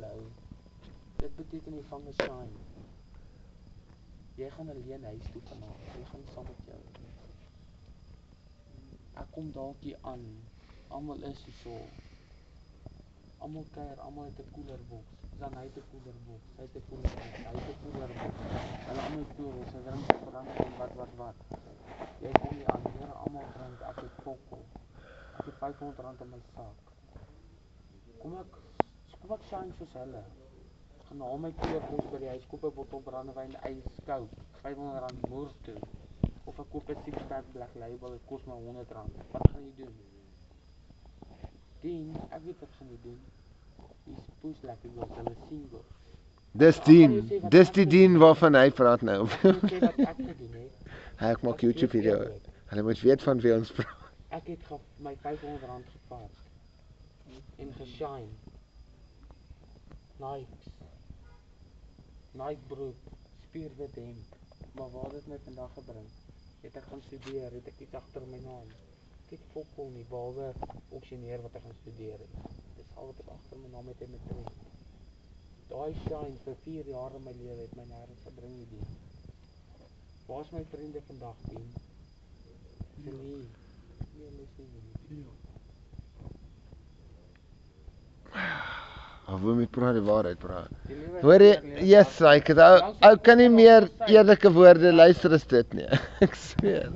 hallo. Dit beteken jy vang 'n shine. Jy gaan alleen huis toe vanaand. Jy gaan saam met jou. Ek kom dalk hier aan. Almal is hier so. Almal kuier, almal het 'n koelerboks. Dan hy het 'n koelerboks, hy het 'n koelerboks, hy het 'n koelerboks. Hulle almal koel, sy drink verandering en wat. Jy kom hier aan, hier almal drink, ek het pokkel. Ek het R500 in my sak. Kom ek shine soos hulle. Gaan haal my koelerboks by die huis, koop 'n bottel brandewyn, ijskoud, R500 moer toe. Of ek koop 'n Six-Pack Black Label, dit kos my R100. Wat gaan jy doen? Dien, ek weet wat gaan jy doen. Die spoes lekker was, hulle single. Dis die Dien waarvan hy praat nou. Ek sê wat ek gedoen het. Ek maak YouTube video. Hulle moet weet van wie ons praat. Ek het my R500 gevat. En geshine. Nike broek, spierwit hemp. Maar waar het dit my vandag gebring? Het ek gaan studeer, het ek iets agter my naam. Ek het fokol nie, behalwe auksioneer wat ek gaan studeer het. Dis al wat ek agter my naam het en matriek. Daai shine vir 4 jaar in my lewe het my nêrens gebring nie. Waar is my vriende vandag, Dien? Nee, hulle is nie. Of wil met praat die waarheid praat. Hoor jy, yes, ek kan nie meer eerlike woorde luister as dit nie. Ek sweer.